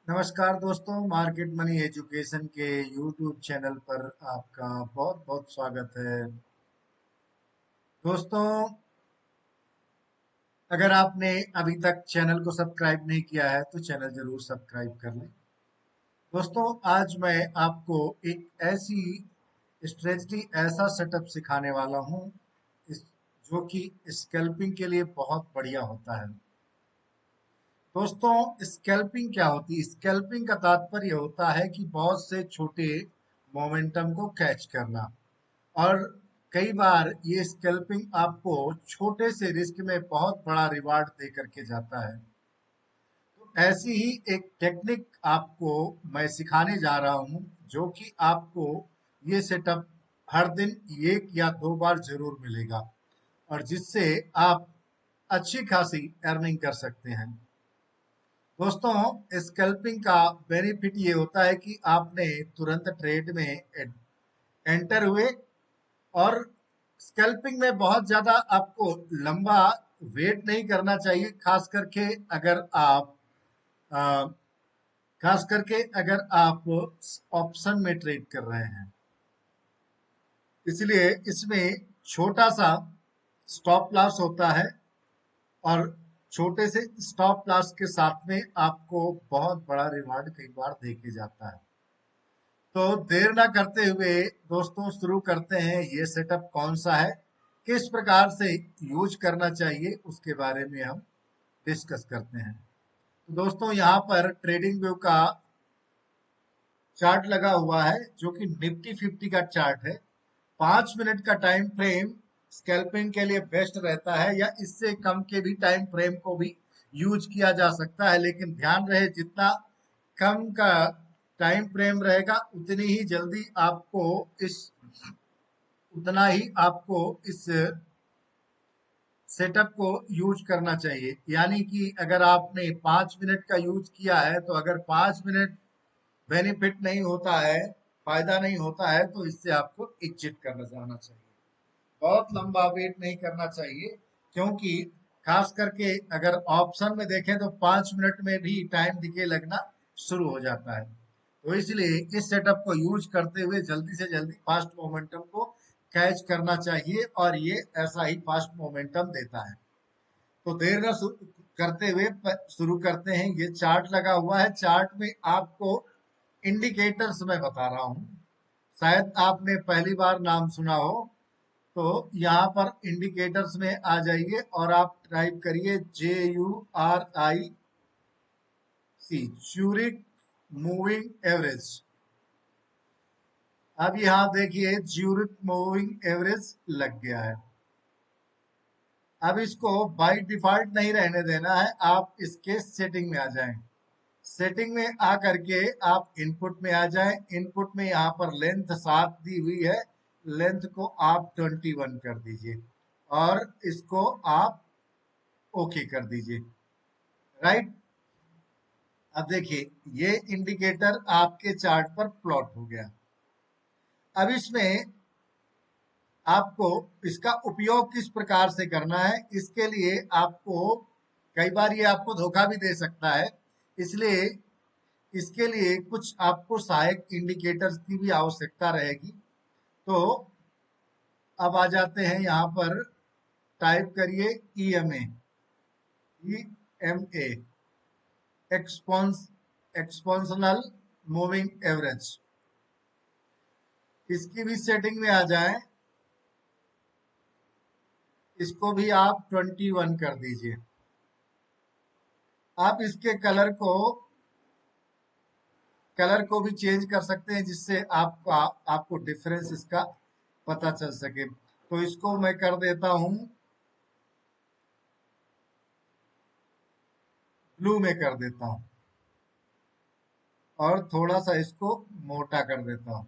नमस्कार दोस्तों, market money education के यूट्यूब चैनल पर आपका बहुत बहुत स्वागत है। दोस्तों, अगर आपने अभी तक चैनल को सब्सक्राइब नहीं किया है तो चैनल जरूर सब्सक्राइब कर लें। दोस्तों, आज मैं आपको एक ऐसी स्ट्रेटजी, ऐसा सेटअप सिखाने वाला हूं इस जो कि स्कैल्पिंग के लिए बहुत बढ़िया होता है। दोस्तों, स्कैल्पिंग क्या होती है? स्कैल्पिंग का तात्पर्य होता है कि बहुत से छोटे मोमेंटम को कैच करना। और कई बार ये स्कैल्पिंग आपको छोटे से रिस्क में बहुत बड़ा रिवार्ड दे करके जाता है। तो ऐसी ही एक टेक्निक आपको मैं सिखाने जा रहा हूं, जो कि आपको ये सेटअप हर दिन एक या दो बार जरूर मिलेगा और जिससे आप अच्छी खासी अर्निंग कर सकते हैं। दोस्तों, स्कैल्पिंग का बेनिफिट ये होता है कि आपने तुरंत ट्रेड में एंटर हुए और स्कैल्पिंग में बहुत ज्यादा आपको लंबा वेट नहीं करना चाहिए, अगर आप आ, खास करके अगर आप ऑप्शन में ट्रेड कर रहे हैं। इसलिए इसमें छोटा सा स्टॉप लॉस होता है और छोटे से स्टॉप लॉस के साथ में आपको बहुत बड़ा रिवार्ड कई बार देके जाता है। तो देर ना करते हुए दोस्तों, शुरू करते हैं। ये सेटअप कौन सा है, किस प्रकार से यूज करना चाहिए, उसके बारे में हम डिस्कस करते हैं। तो दोस्तों, यहाँ पर ट्रेडिंग व्यू का चार्ट लगा हुआ है, जो कि निफ्टी 50 का चार्ट है। 5 मिनट का टाइम फ्रेम स्कैल्पिंग के लिए बेस्ट रहता है, या इससे कम के भी टाइम फ्रेम को भी यूज किया जा सकता है। लेकिन ध्यान रहे, जितना कम का टाइम फ्रेम रहेगा इस उतना ही आपको इस सेटअप को यूज करना चाहिए। यानी कि अगर आपने 5 मिनट का यूज किया है, तो अगर 5 मिनट बेनिफिट नहीं होता है, फायदा नहीं होता है, तो इससे आपको एग्जिट करना जाना चाहिए। बहुत लंबा वेट नहीं करना चाहिए, क्योंकि खास करके अगर ऑप्शन में देखें तो 5 मिनट में भी टाइम डिके लगना शुरू हो जाता है। तो इसलिए इस सेटअप को यूज करते हुए जल्दी से जल्दी फास्ट मोमेंटम को कैच करना चाहिए, और ये ऐसा ही फास्ट मोमेंटम देता है। तो देर न करते हुए शुरू करते हैं। ये चार्ट लगा हुआ है, चार्ट में आपको इंडिकेटर्स मैं बता रहा हूं। शायद आपने पहली बार नाम सुना हो, तो यहाँ पर इंडिकेटर्स में आ जाइए और आप टाइप करिए JURIC, ज्यूरिक मूविंग एवरेज। अब यहाँ देखिए, ज्यूरिक मूविंग एवरेज लग गया है। अब इसको बाय डिफॉल्ट नहीं रहने देना है, आप इसके सेटिंग में आ जाएं। सेटिंग में आ करके आप इनपुट में आ जाएं। इनपुट में यहाँ पर लेंथ 7 दी हुई है, लेंथ को आप 21 कर दीजिए और इसको आप ओके कर दीजिए। राइट। अब देखिए, ये इंडिकेटर आपके चार्ट पर प्लॉट हो गया। अब इसमें आपको इसका उपयोग किस प्रकार से करना है, इसके लिए आपको कई बार ये आपको धोखा भी दे सकता है। इसलिए इसके लिए कुछ आपको सहायक इंडिकेटर्स की भी आवश्यकता रहेगी। तो अब आ जाते हैं यहाँ पर, टाइप करिए EMA, EMA, exponential moving average. इसकी भी सेटिंग में आ जाएं, इसको भी आप 21 कर दीजिए। आप इसके कलर को भी चेंज कर सकते हैं, जिससे आपको डिफरेंस इसका पता चल सके। तो इसको मैं कर देता हूं, ब्लू में कर देता हूं और थोड़ा सा इसको मोटा कर देता हूं।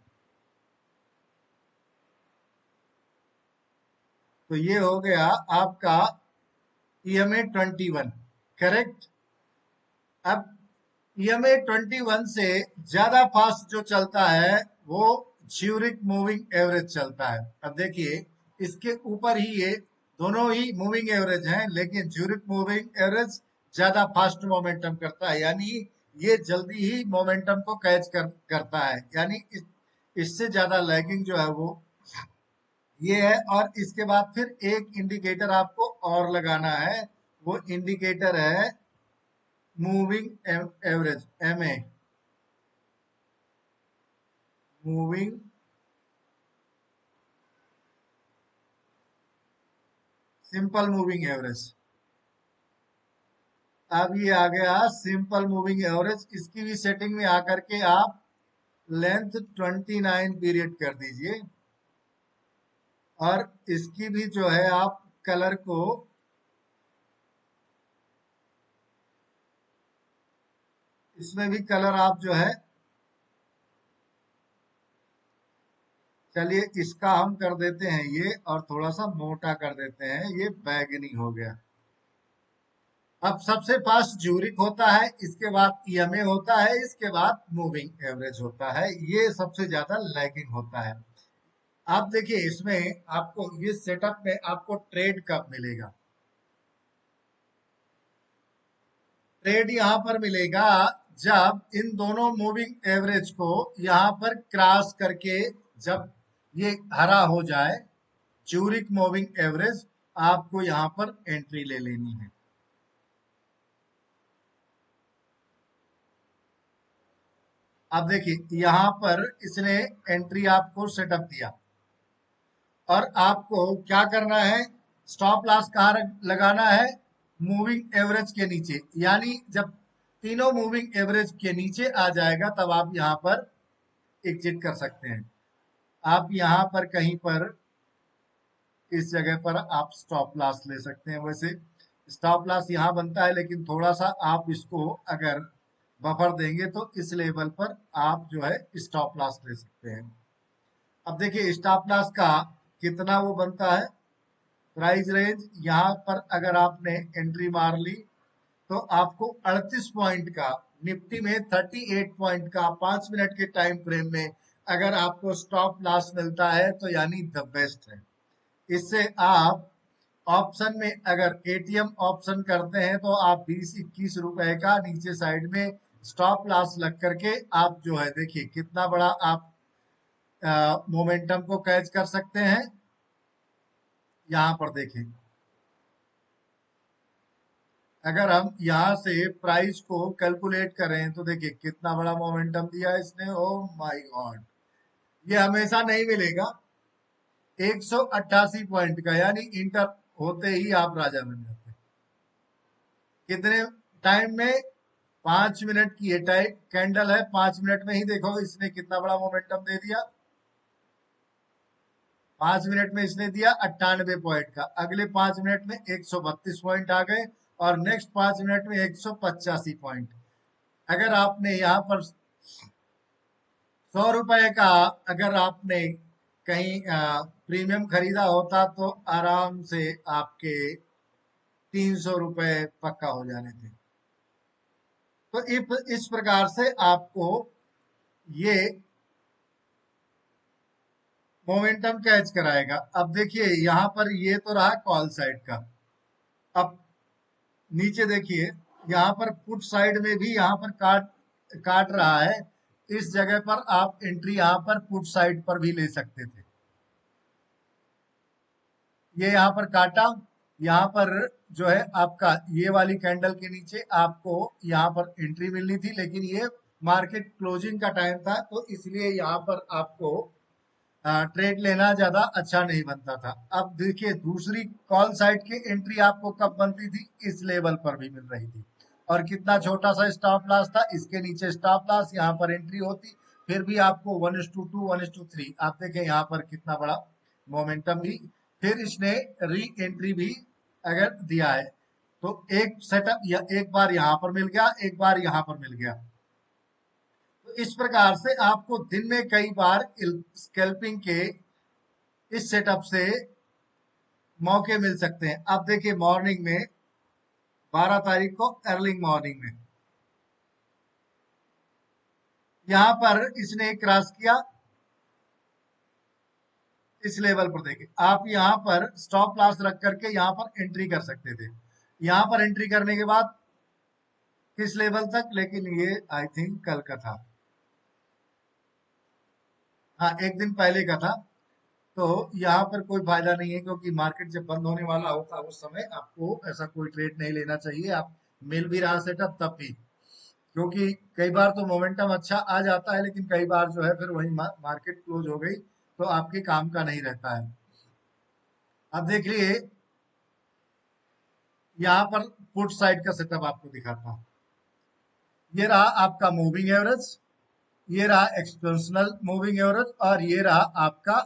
तो ये हो गया आपका EMA 21। करेक्ट। अब EMA 21 से ज्यादा फास्ट जो चलता है वो ज्यूरिक मूविंग एवरेज चलता है। अब देखिए, इसके ऊपर ही ये दोनों ही मूविंग एवरेज हैं, लेकिन ज्यूरिक मूविंग एवरेज ज्यादा फास्ट मोमेंटम करता है। यानी ये जल्दी ही मोमेंटम को करता है, यानी इससे ज्यादा लैगिंग जो है वो ये है। और इसके बाद फिर एक इंडिकेटर आपको और लगाना है, वो इंडिकेटर है moving average, MA, moving simple moving average. अब ये आ गया सिंपल मूविंग एवरेज, इसकी भी सेटिंग में आकर के आप लेंथ 29 पीरियड कर दीजिए, और इसकी भी जो है आप कलर को इसमें भी कलर आप जो है, चलिए इसका हम कर देते हैं ये, और थोड़ा सा मोटा कर देते हैं, ये बैगनी हो गया। अब सबसे फास्ट ज्यूरिक होता है, इसके बाद ईएमए होता है, इसके बाद मूविंग एवरेज होता है, ये सबसे ज्यादा लैगिंग होता है। आप देखिए इसमें आपको ये सेटअप में आपको ट्रेड कब मिलेगा? ट्रेड यहाँ पर मिलेगा जब इन दोनों मूविंग एवरेज को यहाँ पर क्रॉस करके, जब ये हरा हो जाए, ज्यूरिक मूविंग एवरेज, आपको यहाँ पर एंट्री ले लेनी है। अब देखिए यहाँ पर इसने एंट्री आपको सेटअप दिया, और आपको क्या करना है, स्टॉप लॉस कहाँ लगाना है? मूविंग एवरेज के नीचे, यानी जब तीनों मूविंग एवरेज के नीचे आ जाएगा तब आप यहाँ पर एग्जिट कर सकते हैं। आप यहाँ पर कहीं पर इस जगह पर आप स्टॉप लॉस ले सकते हैं। वैसे स्टॉप लॉस यहाँ बनता है, लेकिन थोड़ा सा आप इसको अगर बफर देंगे तो इस लेवल पर आप जो है स्टॉप लॉस ले सकते हैं। अब देखिए स्टॉप लॉस का कितना वो बनता है, प्राइस रेंज, यहाँ पर अगर आपने एंट्री मार ली तो आपको 38 पॉइंट का, निफ्टी में 38 पॉइंट का 5 मिनट के टाइम फ्रेम में अगर आपको स्टॉप लॉस मिलता है तो यानी द बेस्ट है। इससे आप ऑप्शन में अगर एटीएम ऑप्शन करते हैं तो आप 20-21 रुपए का नीचे साइड में स्टॉप लॉस लग करके आप जो है देखिए कितना बड़ा आप मोमेंटम को कैच कर सकते हैं। यहाँ पर देखिए अगर हम यहाँ से प्राइस को कैलकुलेट करें तो देखिए कितना बड़ा मोमेंटम दिया इसने, ओ माय गॉड, ये हमेशा नहीं मिलेगा। 188 पॉइंट का, यानी इंटर होते ही आप राजा बन जाते हैं। कितने टाइम में? 5 मिनट की ये टाइम कैंडल है, 5 मिनट में ही देखो इसने कितना बड़ा मोमेंटम दे दिया। 5 मिनट में इसने दिया 98 पॉइंट का, अगले 5 मिनट में 132 पॉइंट आ गए, और नेक्स्ट 5 मिनट में 185 पॉइंट। अगर आपने यहाँ पर 100 रुपए का अगर आपने कहीं प्रीमियम खरीदा होता तो आराम से आपके 300 रुपए पक्का हो जाने थे। तो इस प्रकार से आपको ये मोमेंटम कैच कराएगा। अब देखिए यहाँ पर ये तो रहा कॉल साइड का। अब नीचे देखिए यहाँ पर पुट साइड में भी यहाँ पर काट काट रहा है, इस जगह पर आप एंट्री यहाँ पर पुट साइड पर भी ले सकते थे। ये यहाँ पर काटा, यहाँ पर जो है आपका ये वाली कैंडल के नीचे आपको यहाँ पर एंट्री मिलनी थी, लेकिन ये मार्केट क्लोजिंग का टाइम था तो इसलिए यहाँ पर आपको ट्रेड लेना ज्यादा अच्छा नहीं बनता था। अब देखिए दूसरी कॉल साइड की एंट्री आपको कब बनती थी? इस लेवल पर भी मिल रही थी, और कितना छोटा सा स्टॉप लॉस था, इसके नीचे स्टॉप लॉस, यहाँ पर एंट्री होती, फिर भी आपको 1:2 1:3 आप देखें यहाँ पर कितना बड़ा मोमेंटम भी। फिर इसने री एंट्री भी अगर दिया है तो एक सेटअप या एक बार यहाँ पर मिल गया, एक बार यहाँ पर मिल गया। तो इस प्रकार से आपको दिन में कई बार स्कैल्पिंग के इस सेटअप से मौके मिल सकते हैं। अब देखिए मॉर्निंग में 12 तारीख को अर्लिंग मॉर्निंग में यहां पर इसने क्रॉस किया, इस लेवल पर देखिए आप यहां पर स्टॉप लॉस रख करके यहां पर एंट्री कर सकते थे। यहां पर एंट्री करने के बाद किस लेवल तक, लेकिन ये आई थिंक कल का था, हाँ एक दिन पहले का था। तो यहाँ पर कोई फायदा नहीं है, क्योंकि मार्केट जब बंद होने वाला होता है उस समय आपको ऐसा कोई ट्रेड नहीं लेना चाहिए। आप मिल भी रहा सेटअप तब भी, क्योंकि कई बार तो मोमेंटम अच्छा आ जाता है, लेकिन कई बार जो है फिर वही मार्केट क्लोज हो गई तो आपके काम का नहीं रहता है। अब देख लिए, यहाँ पर पुट साइड का सेटअप आपको दिखाता हूँ। ये रहा आपका मूविंग एवरेज, ये रहा एक्सपेंशनल मूविंग एवरेज, और ये रहा आपका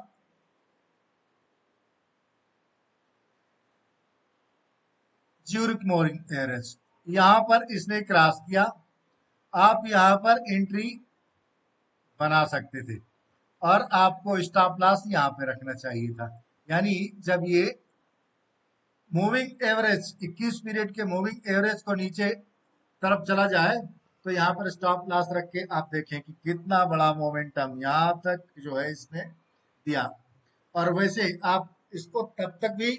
ज्यूरिक मूविंग एवरेज। यहाँ पर इसने क्रॉस किया, आप यहाँ पर एंट्री बना सकते थे, और आपको स्टॉप लॉस यहाँ पे रखना चाहिए था। यानी जब ये मूविंग एवरेज 21 पीरियड के मूविंग एवरेज को नीचे तरफ चला जाए, तो यहाँ पर स्टॉप लॉस रख के आप देखें कि कितना बड़ा मोमेंटम यहाँ तक जो है इसने दिया। और वैसे आप इसको तब तक भी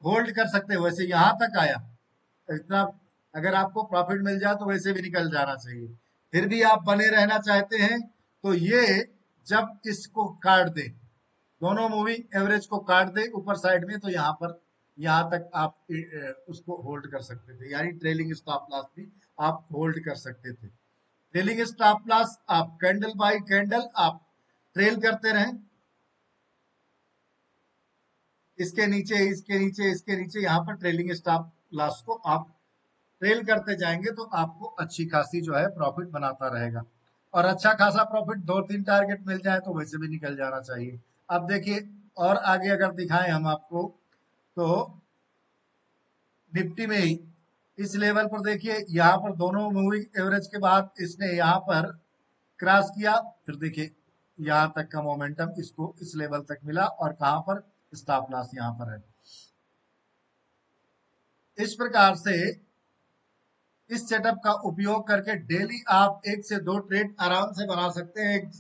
होल्ड कर सकते हैं, वैसे यहाँ तक आया इतना, अगर आपको प्रॉफिट मिल जाए तो वैसे भी निकल जाना चाहिए। फिर भी आप बने रहना चाहते हैं तो ये जब इसको काट दे, दोनों मूविंग एवरेज को काट दे ऊपर साइड में, तो यहाँ पर यहाँ तक आप उसको होल्ड कर सकते थे, यानी ट्रेलिंग स्टॉप लॉस भी आप होल्ड कर सकते थे। ट्रेलिंग स्टॉप लॉस आप कैंडल बाय कैंडल आप ट्रेल करते रहें, इसके नीचे इसके नीचे इसके नीचे, यहाँ पर ट्रेलिंग स्टॉप लॉस को आप ट्रेल करते जाएंगे तो आपको अच्छी खासी जो है प्रॉफिट बनाता रहेगा। और अच्छा खासा प्रॉफिट, 2-3 टारगेट मिल जाए तो वैसे भी निकल जाना चाहिए। अब देखिए, और आगे अगर दिखाएं हम आपको, तो निफ्टी में ही इस लेवल पर देखिए, यहाँ पर दोनों मूविंग एवरेज के बाद इसने यहाँ पर क्रॉस किया, फिर देखिए यहाँ तक का मोमेंटम इसको इस लेवल तक मिला, और कहां पर स्टॉप लॉस यहाँ पर है। इस प्रकार से इस सेटअप का उपयोग करके डेली आप 1 से 2 ट्रेड आराम से बना सकते हैं।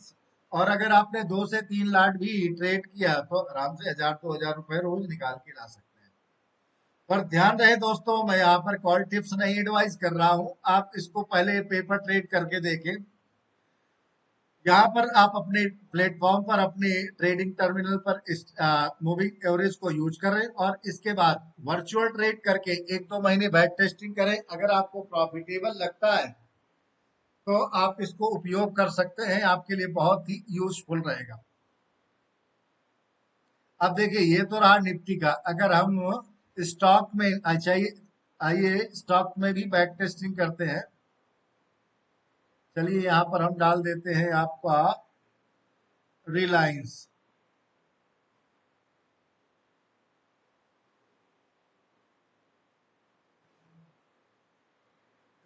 और अगर आपने 2 से 3 लाट भी ट्रेड किया तो आराम से 1000-2000 रुपए रोज निकाल के ला सकते हैं। पर ध्यान रहे दोस्तों, मैं यहाँ पर कॉल टिप्स नहीं एडवाइस कर रहा हूँ, आप इसको पहले पेपर ट्रेड करके देखें। यहाँ पर आप अपने प्लेटफॉर्म पर अपने ट्रेडिंग टर्मिनल पर इस मूविंग एवरेज को यूज करें, और इसके बाद वर्चुअल ट्रेड करके 1-2 महीने बैक टेस्टिंग करें। अगर आपको प्रॉफिटेबल लगता है तो आप इसको उपयोग कर सकते हैं, आपके लिए बहुत ही यूजफुल रहेगा। अब देखिए, ये तो रहा निफ्टी का। अगर हम स्टॉक में चाहिए, आइए स्टॉक में भी बैक टेस्टिंग करते हैं। चलिए यहाँ पर हम डाल देते हैं आपका रिलायंस।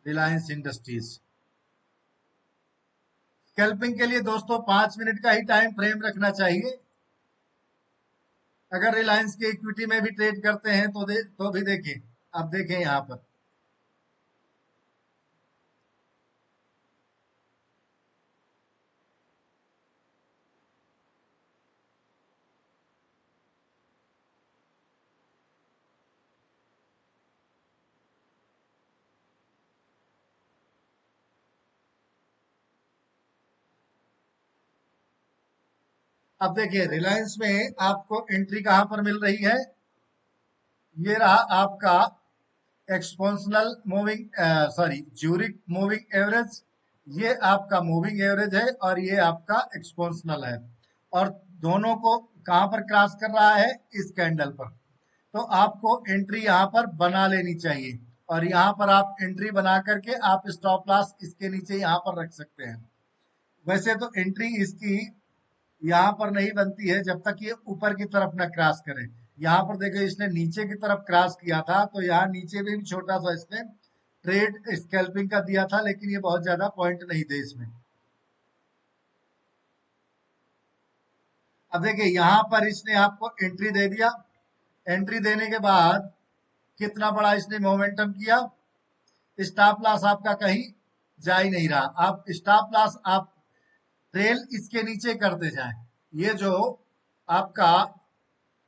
रिलायंस इंडस्ट्रीज। स्कैल्पिंग के लिए दोस्तों 5 मिनट का ही टाइम फ्रेम रखना चाहिए। अगर रिलायंस के इक्विटी में भी ट्रेड करते हैं तो भी देखिए, अब देखें यहाँ पर अब देखिए रिलायंस में आपको एंट्री कहां पर मिल रही है। ये रहा आपका exponential moving sorry Zurich moving average. ये आपका मूविंग एवरेज है और ये आपका एक्सपोनेंशियल है, और दोनों को कहां पर क्रॉस कर रहा है, इस कैंडल पर। तो आपको एंट्री यहां पर बना लेनी चाहिए, और यहां पर आप एंट्री बना करके आप स्टॉप लॉस इसके नीचे यहां पर रख सकते हैं। वैसे तो एंट्री इसकी यहाँ पर नहीं बनती है जब तक ये ऊपर की तरफ ना क्रॉस करे। यहाँ पर देखो, इसने नीचे की तरफ क्रॉस किया था, तो यहाँ नीचे में भी छोटा सा इसने ट्रेड स्कैल्पिंग का दिया था, लेकिन ये बहुत ज्यादा पॉइंट नहीं थे इसमें। अब देखिए, यहाँ पर इसने आपको एंट्री दे दिया। एंट्री देने के बाद कितना बड़ा इसने मोमेंटम किया, स्टॉप लॉस आपका कहीं जा ही नहीं रहा। आप स्टॉप लॉस आप ट्रेल इसके नीचे करते जाएं। ये जो आपका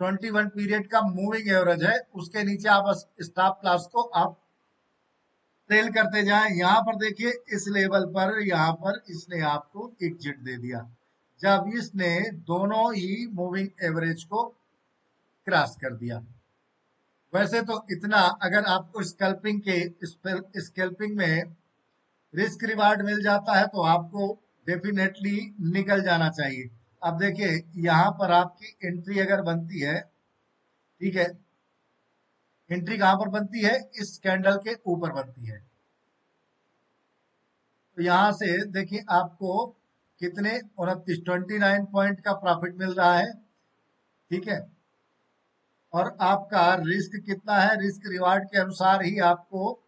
21 पीरियड का मूविंग एवरेज है, उसके नीचे आप स्टॉप लॉस को आप ट्रेल करते जाएं। यहाँ पर देखिए इस लेवल पर यहाँ पर इसने आपको एग्जिट दे दिया जब इसने दोनों ही मूविंग एवरेज को क्रॉस कर दिया। वैसे तो इतना अगर आपको स्कैल्पिंग में रिस्क रिवार्ड मिल जाता है तो आपको डेफिनेटली निकल जाना चाहिए। अब देखिए यहाँ पर आपकी एंट्री अगर बनती है, ठीक है, एंट्री कहां पर बनती है, इस कैंडल के ऊपर बनती है। तो यहां से देखिए आपको कितने 29 पॉइंट का प्रॉफिट मिल रहा है, ठीक है। और आपका रिस्क कितना है, रिस्क रिवार्ड के अनुसार ही आपको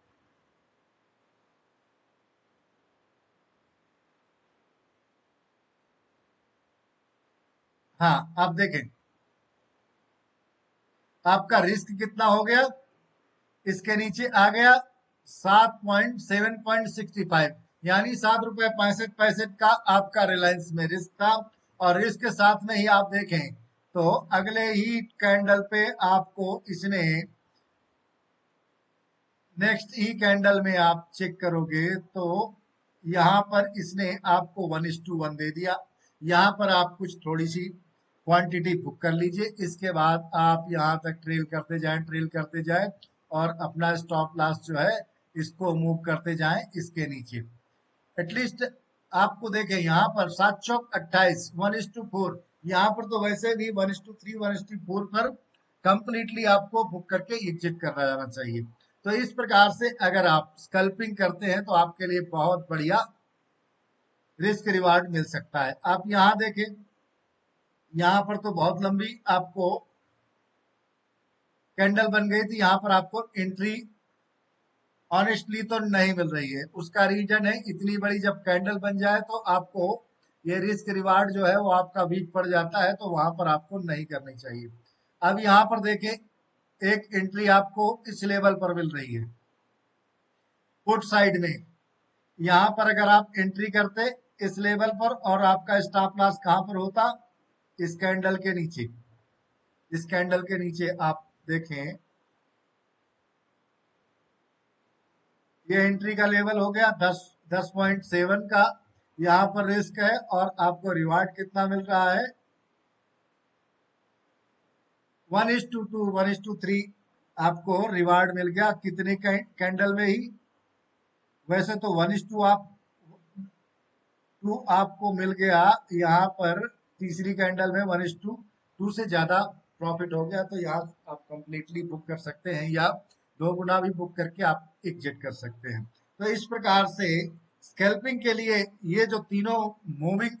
हाँ आप देखें आपका रिस्क कितना हो गया, इसके नीचे आ गया 7.7.65, यानी 7 रुपए 65 पैसे का आपका रिलायंस में रिस्क था। और रिस्क के साथ में ही आप देखें तो अगले ही कैंडल पे आपको इसने नेक्स्ट ही कैंडल में आप चेक करोगे तो यहाँ पर इसने आपको 1:1 दे दिया। यहाँ पर आप कुछ थोड़ी सी क्वांटिटी बुक कर लीजिए, इसके बाद आप यहाँ तक ट्रेल करते जाएं और अपना स्टॉप लॉस जो है इसको मूव करते जाएं इसके नीचे। एटलीस्ट आपको देखें यहाँ पर 7 चौक 28 1:4, यहाँ पर तो वैसे भी 1:3 1:4 पर कंप्लीटली आपको बुक करके एग्जिट करना जाना चाहिए। तो इस प्रकार से अगर आप स्कल्पिंग करते हैं तो आपके लिए बहुत बढ़िया रिस्क रिवार्ड मिल सकता है। आप यहाँ देखें, यहाँ पर तो बहुत लंबी आपको कैंडल बन गई थी, यहाँ पर आपको एंट्री ऑनेस्टली तो नहीं मिल रही है। उसका रीजन है इतनी बड़ी जब कैंडल बन जाए तो आपको ये रिस्क रिवार्ड जो है वो आपका वीक पड़ जाता है, तो वहां पर आपको नहीं करनी चाहिए। अब यहाँ पर देखें एक एंट्री आपको इस लेवल पर मिल रही है पुट साइड में। यहाँ पर अगर आप एंट्री करते इस लेवल पर और आपका स्टॉप लॉस कहां पर होता, इस कैंडल के नीचे। इस कैंडल के नीचे आप देखें ये एंट्री का लेवल हो गया 10.7 का। यहाँ पर रिस्क है और आपको रिवार्ड कितना मिल रहा है 1:2 1:3 आपको रिवार्ड मिल गया कितने कैंडल में ही। वैसे तो 1:2 आपको मिल गया यहाँ पर तीसरी कैंडल में 1:2 से ज्यादा प्रॉफिट हो गया, तो यहाँ आप कंप्लीटली बुक कर सकते हैं या 2 गुना भी बुक करके आप एग्जिट कर सकते हैं। तो इस प्रकार से स्कैल्पिंग के लिए ये जो तीनों मूविंग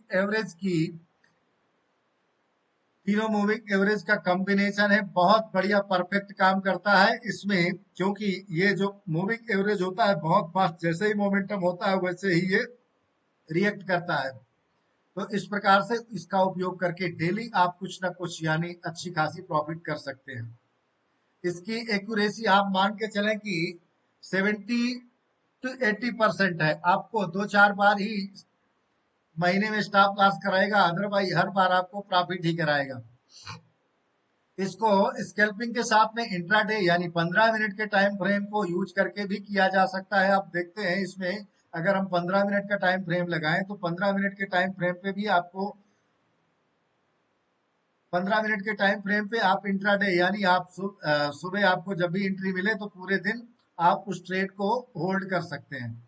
एवरेज का कॉम्बिनेशन है बहुत बढ़िया परफेक्ट काम करता है इसमें, क्योंकि ये जो मूविंग एवरेज होता है बहुत फास्ट, जैसे ही मोमेंटम होता है वैसे ही ये रिएक्ट करता है। तो इस प्रकार से इसका उपयोग करके डेली आप कुछ ना कुछ यानी अच्छी खासी प्रॉफिट कर सकते हैं। इसकी एक्यूरेसी आप मान के चलें कि 70 to 80% है। आपको 2-4 बार ही महीने में स्टॉप लॉस कराएगा, अदरवाइज हर बार आपको प्रॉफिट ही कराएगा। इसको स्कैल्पिंग के साथ में इंट्राडे यानी 15 मिनट के टाइम फ्रेम को यूज करके भी किया जा सकता है। आप देखते हैं इसमें अगर हम 15 मिनट का टाइम फ्रेम लगाएं तो 15 मिनट के टाइम फ्रेम पे भी आपको 15 मिनट के टाइम फ्रेम पे आप इंट्राडे यानी आप सुबह आपको जब भी एंट्री मिले तो पूरे दिन आप उस ट्रेड को होल्ड कर सकते हैं।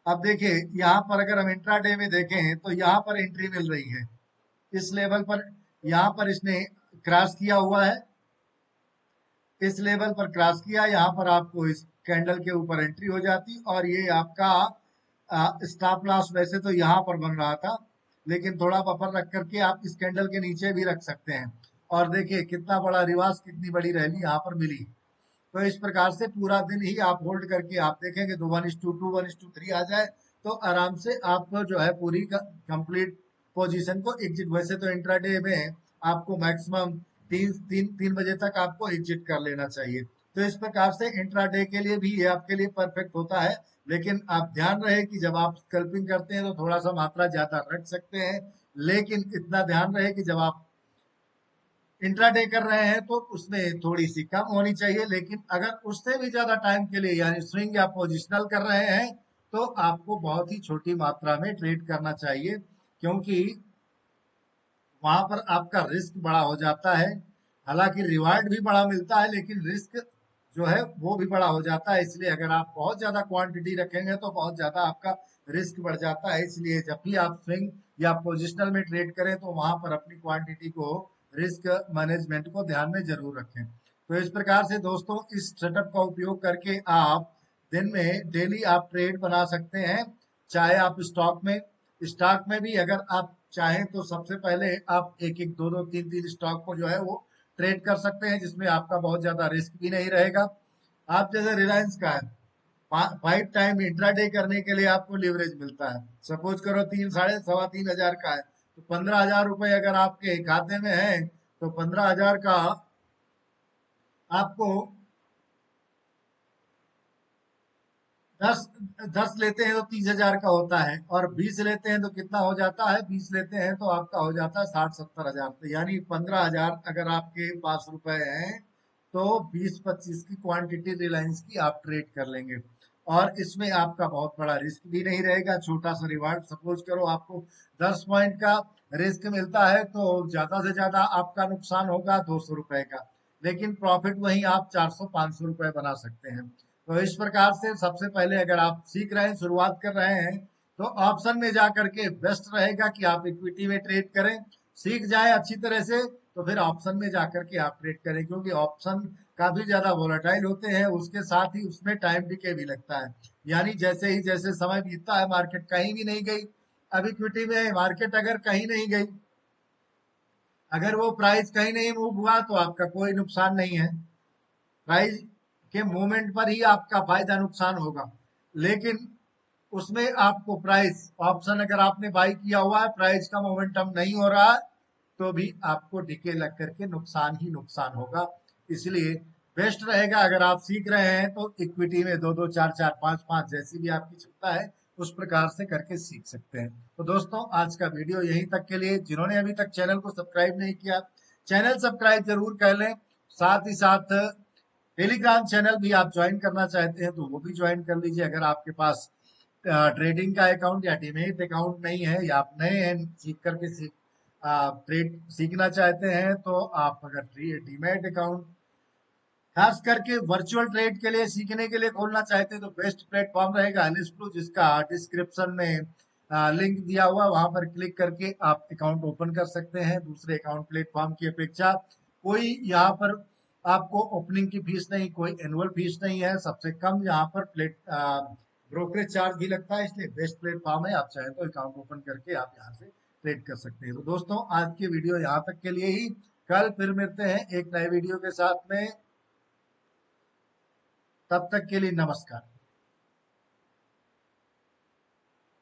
अब देखिए यहाँ पर अगर हम इंट्राडे में देखें तो यहाँ पर एंट्री मिल रही है इस लेवल पर, यहाँ पर इसने क्रॉस किया हुआ है, इस लेवल पर क्रॉस किया, यहाँ पर आपको इस कैंडल के ऊपर एंट्री हो जाती और ये आपका स्टॉप लॉस वैसे तो यहाँ पर बन रहा था, लेकिन थोड़ा बफर रख करके आप इस कैंडल के नीचे भी रख सकते हैं। और देखिए कितना बड़ा रिवर्स, कितनी बड़ी रैली यहाँ पर मिली। तो इस प्रकार से पूरा दिन ही आप होल्ड करके आप देखेंगे तो 1:2 1:3 आ जाए तो आराम से आप जो है पूरी कंप्लीट पोजीशन को एग्जिट, वैसे तो इंट्राडे में आपको मैक्सिमम 3 बजे तक आपको एग्जिट कर लेना चाहिए। तो इस प्रकार से इंट्राडे के लिए भी ये आपके लिए परफेक्ट होता है, लेकिन आप ध्यान रहे कि जब आप स्कल्पिंग करते हैं तो थोड़ा सा मात्रा ज्यादा रख सकते हैं, लेकिन इतना ध्यान रहे कि जब आप इंट्राडे कर रहे हैं तो उसमें थोड़ी सी कम होनी चाहिए, लेकिन अगर उससे भी ज्यादा टाइम के लिए यानी स्विंग या पोजिशनल कर रहे हैं तो आपको बहुत ही छोटी मात्रा में ट्रेड करना चाहिए, क्योंकि वहां पर आपका रिस्क बड़ा हो जाता है। हालांकि रिवार्ड भी बड़ा मिलता है, लेकिन रिस्क जो है वो भी बड़ा हो जाता है। इसलिए अगर आप बहुत ज्यादा क्वांटिटी रखेंगे तो बहुत ज्यादा आपका रिस्क बढ़ जाता है। इसलिए जब भी आप स्विंग या पोजिशनल में ट्रेड करें तो वहां पर अपनी क्वांटिटी को, रिस्क मैनेजमेंट को ध्यान में जरूर रखें। तो इस प्रकार से दोस्तों इस सेटअप का उपयोग करके आप दिन में डेली आप ट्रेड बना सकते हैं। चाहे आप स्टॉक में भी अगर आप चाहें तो सबसे पहले आप एक एक दो दो तीन तीन स्टॉक को जो है वो ट्रेड कर सकते हैं, जिसमें आपका बहुत ज्यादा रिस्क भी नहीं रहेगा। आप जैसे रिलायंस का है, 5 टाइम इंट्राडे करने के लिए आपको लिवरेज मिलता है। सपोज करो 3 साढ़े 3.25 हजार का है, तो 15,000 रुपए अगर आपके खाते में है तो 15,000 का आपको 10 10 लेते हैं तो 30,000 का होता है, और 20 लेते हैं तो कितना हो जाता है, 20 लेते हैं तो आपका हो जाता है 60-70 हजार। तो यानी 15,000 अगर आपके पास रुपए हैं तो 20-25 की क्वांटिटी रिलायंस की आप ट्रेड कर लेंगे, और इसमें आपका बहुत बड़ा रिस्क भी नहीं रहेगा, छोटा सा रिवार्ड। सपोज करो आपको 10 पॉइंट का रिस्क मिलता है तो ज्यादा से ज्यादा आपका नुकसान होगा 200 रुपए का, लेकिन प्रॉफिट वहीं आप 400-500 रुपए बना सकते हैं। तो इस प्रकार से सबसे पहले अगर आप सीख रहे हैं, शुरुआत कर रहे हैं, तो ऑप्शन में जा करके बेस्ट रहेगा कि आप इक्विटी में ट्रेड करें। सीख जाएं अच्छी तरह से तो फिर ऑप्शन में जा करके आप ट्रेड करें, क्योंकि ऑप्शन काफी ज्यादा वोलेटाइल होते हैं, उसके साथ ही उसमें टाइम डिके भी लगता है। यानी जैसे ही जैसे समय बीतता है मार्केट कहीं भी नहीं गई। अब इक्विटी में मार्केट अगर कहीं नहीं गई, अगर वो प्राइस कहीं नहीं मूव हुआ तो आपका कोई नुकसान नहीं है। प्राइस के मूवमेंट पर ही आपका फायदा नुकसान होगा, लेकिन उसमें आपको प्राइस ऑप्शन अगर आपने बाई किया हुआ है, प्राइस का मोमेंटम नहीं हो रहा है, तो भी आपको डिके लग करके नुकसान ही नुकसान होगा। इसलिए बेस्ट रहेगा अगर आप सीख रहे हैं तो इक्विटी में दो दो चार चार पांच पांच जैसी भी आपकी क्षमता है उस प्रकार से करके सीख सकते हैं। तो दोस्तों आज का वीडियो यहीं तक के लिए। जिन्होंने अभी तक चैनल को सब्सक्राइब नहीं किया, चैनल सब्सक्राइब जरूर कर लें। साथ ही साथ टेलीग्राम चैनल भी आप ज्वाइन करना चाहते हैं तो वो भी ज्वाइन कर लीजिए। अगर आपके पास ट्रेडिंग का अकाउंट या डीमेट अकाउंट नहीं है, या आप नए हैं सीख करके ट्रेड सीखना चाहते हैं, तो आप अगर डीमेट अकाउंट खास करके वर्चुअल ट्रेड के लिए सीखने के लिए खोलना चाहते हैं तो बेस्ट प्लेटफॉर्म रहेगा एलिस ब्लू, जिसका डिस्क्रिप्शन में लिंक दिया हुआ, वहां पर क्लिक करके आप अकाउंट ओपन कर सकते हैं। दूसरे अकाउंट प्लेटफॉर्म की अपेक्षा कोई यहाँ पर आपको ओपनिंग की फीस नहीं, कोई एनुअल फीस नहीं है, सबसे कम यहाँ पर ब्रोकरेज चार्ज भी लगता है। इसलिए बेस्ट प्लेटफॉर्म है, आप चाहें तो अकाउंट ओपन करके आप यहाँ से ट्रेड कर सकते हैं। तो दोस्तों आज की वीडियो यहाँ तक के लिए ही। कल फिर मिलते हैं एक नए वीडियो के साथ में, तब तक के लिए नमस्कार।